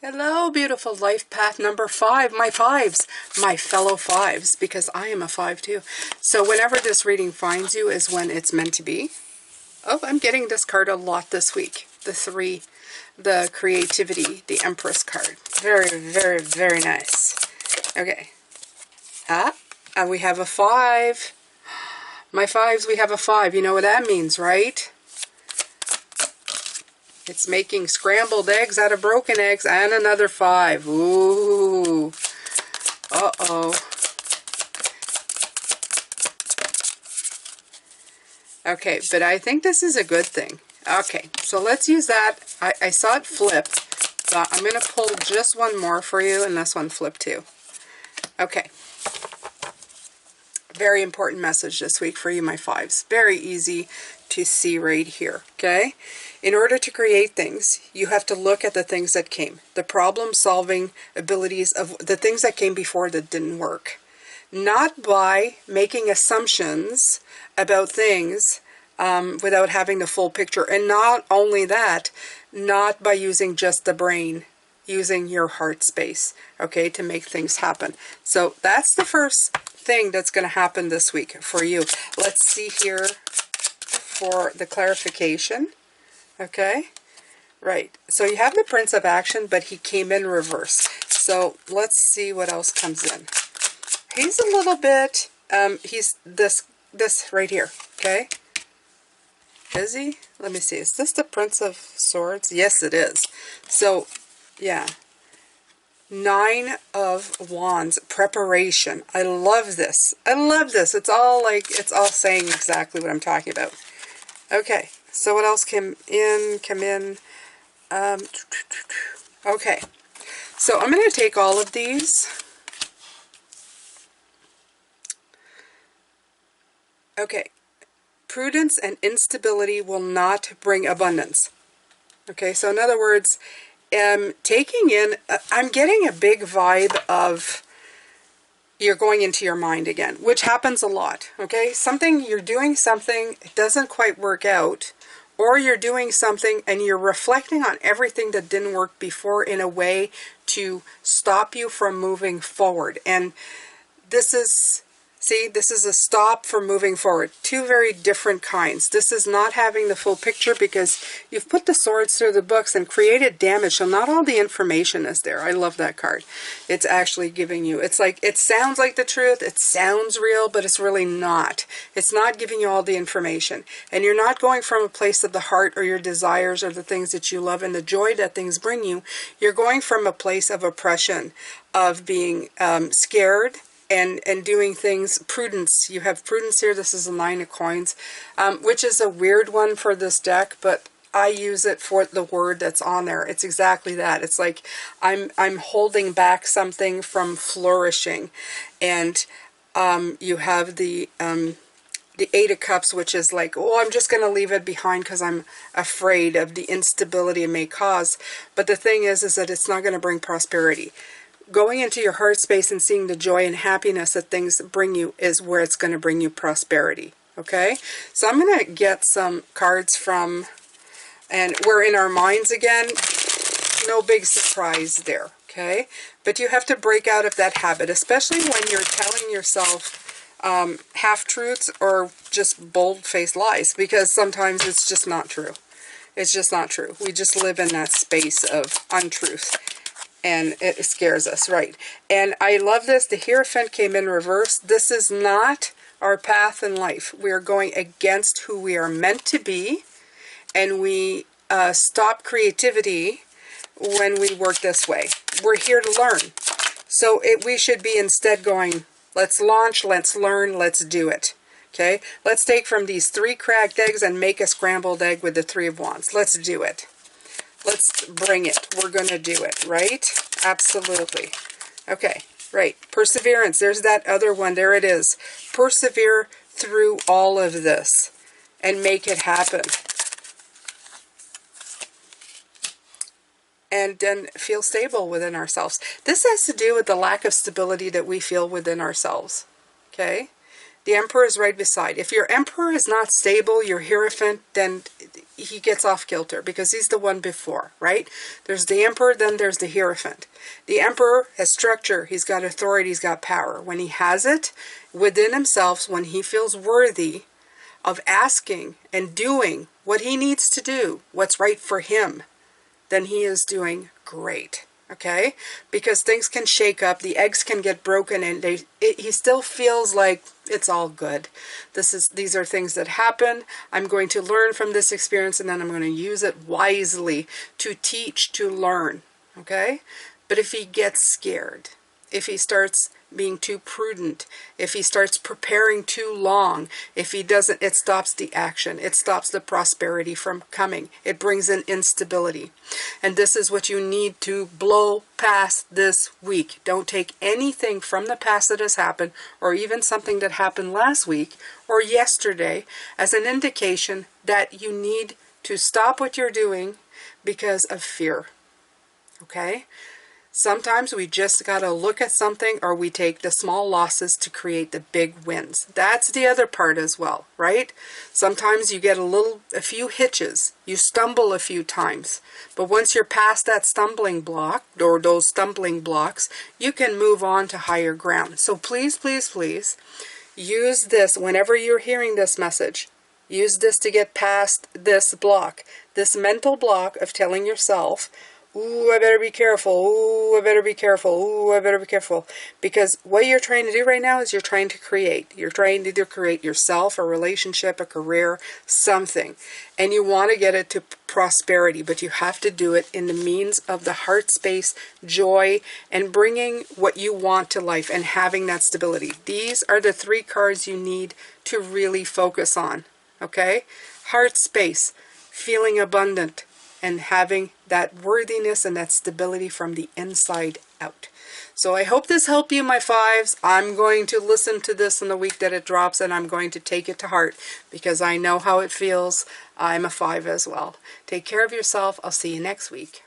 Hello, beautiful life path number 5, my fives, my fellow fives, because I am a 5 too. So whenever this reading finds you is when it's meant to be. Oh, I'm getting this card a lot this week. The 3, the creativity, the Empress card. Very, very, very nice. Okay. And we have a 5. My fives, we have a 5. You know what that means, right? It's making scrambled eggs out of broken eggs, and another 5. Ooh. Uh-oh. Okay, but I think this is a good thing. Okay, so let's use that. I saw it flip, so I'm going to pull just one more for you, and this one flipped too. Okay. Very important message this week for you, my fives. Very easy to see right here, okay? In order to create things, you have to look at the things that came. The problem-solving abilities of the things that came before that didn't work. Not by making assumptions about things without having the full picture. And not only that, not by using just the brain, using your heart space, okay, to make things happen. So that's the first thing that's going to happen this week for you. Let's see here for the clarification. Okay, right. So you have the Prince of Action, but he came in reverse. So let's see what else comes in. He's a little bit, he's this right here, okay? Is he? Let me see. Is this the Prince of Swords? Yes, it is. So, yeah. 9 of Wands, preparation. I love this. I love this. It's all like, it's all saying exactly what I'm talking about. Okay. So what else come in? Okay. So I'm going to take all of these. Okay. Prudence and instability will not bring abundance. Okay. So in other words, taking in, I'm getting a big vibe of you're going into your mind again, which happens a lot. Okay. You're doing something, it doesn't quite work out. Or you're doing something and you're reflecting on everything that didn't work before in a way to stop you from moving forward. And this is, see, this is a stop from moving forward. 2 very different kinds. This is not having the full picture because you've put the swords through the books and created damage. So not all the information is there. I love that card. It's actually giving you, it's like, it sounds like the truth. It sounds real, but it's really not. It's not giving you all the information. And you're not going from a place of the heart or your desires or the things that you love and the joy that things bring you. You're going from a place of oppression, of being scared, and doing things. Prudence. You have prudence here. This is a 9 of coins, which is a weird one for this deck, but I use it for the word that's on there. It's exactly that. It's like I'm holding back something from flourishing. And you have the 8 of Cups, which is like, oh, I'm just going to leave it behind because I'm afraid of the instability it may cause. But the thing is that it's not going to bring prosperity. Going into your heart space and seeing the joy and happiness that things bring you is where it's going to bring you prosperity. Okay? So I'm going to get some cards from, and we're in our minds again. No big surprise there. Okay? But you have to break out of that habit, especially when you're telling yourself half-truths or just bold-faced lies, because sometimes it's just not true. It's just not true. We just live in that space of untruth. And it scares us, right? And I love this. The Hierophant came in reverse. This is not our path in life. We are going against who we are meant to be. And we stop creativity when we work this way. We're here to learn. So we should be instead going, let's launch, let's learn, let's do it. Okay? Let's take from these 3 cracked eggs and make a scrambled egg with the 3 of Wands. Let's do it. Let's bring it. We're going to do it, right? Absolutely. Okay, right. Perseverance. There's that other one. There it is. Persevere through all of this and make it happen. And then feel stable within ourselves. This has to do with the lack of stability that we feel within ourselves. Okay? The Emperor is right beside. If your Emperor is not stable, your Hierophant, then he gets off kilter because he's the one before, right? There's the Emperor, then there's the Hierophant. The Emperor has structure. He's got authority. He's got power. When he has it within himself, when he feels worthy of asking and doing what he needs to do, what's right for him, then he is doing great. Okay, because things can shake up, the eggs can get broken, and he still feels like it's all good. These are things that happen. I'm going to learn from this experience, and then I'm going to use it wisely to teach, to learn. Okay, but if he gets scared, if he starts being too prudent, if he starts preparing too long, if he doesn't, it stops the action. It stops the prosperity from coming. It brings in instability. And this is what you need to blow past this week. Don't take anything from the past that has happened, or even something that happened last week or yesterday, as an indication that you need to stop what you're doing because of fear. Okay? Sometimes we just got to look at something, or we take the small losses to create the big wins. That's the other part as well, right? Sometimes you get a few hitches. You stumble a few times. But once you're past that stumbling block, or those stumbling blocks, you can move on to higher ground. So please, please, please, use this whenever you're hearing this message. Use this to get past this block, this mental block of telling yourself, ooh, I better be careful. Ooh, I better be careful. Ooh, I better be careful. Because what you're trying to do right now is you're trying to create. You're trying to either create yourself, a relationship, a career, something. And you want to get it to prosperity, but you have to do it in the means of the heart space, joy, and bringing what you want to life and having that stability. These are the 3 cards you need to really focus on. Okay? Heart space, feeling abundant, and having that worthiness and that stability from the inside out. So I hope this helped you, my 5s. I'm going to listen to this in the week that it drops, and I'm going to take it to heart because I know how it feels. I'm a 5 as well. Take care of yourself. I'll see you next week.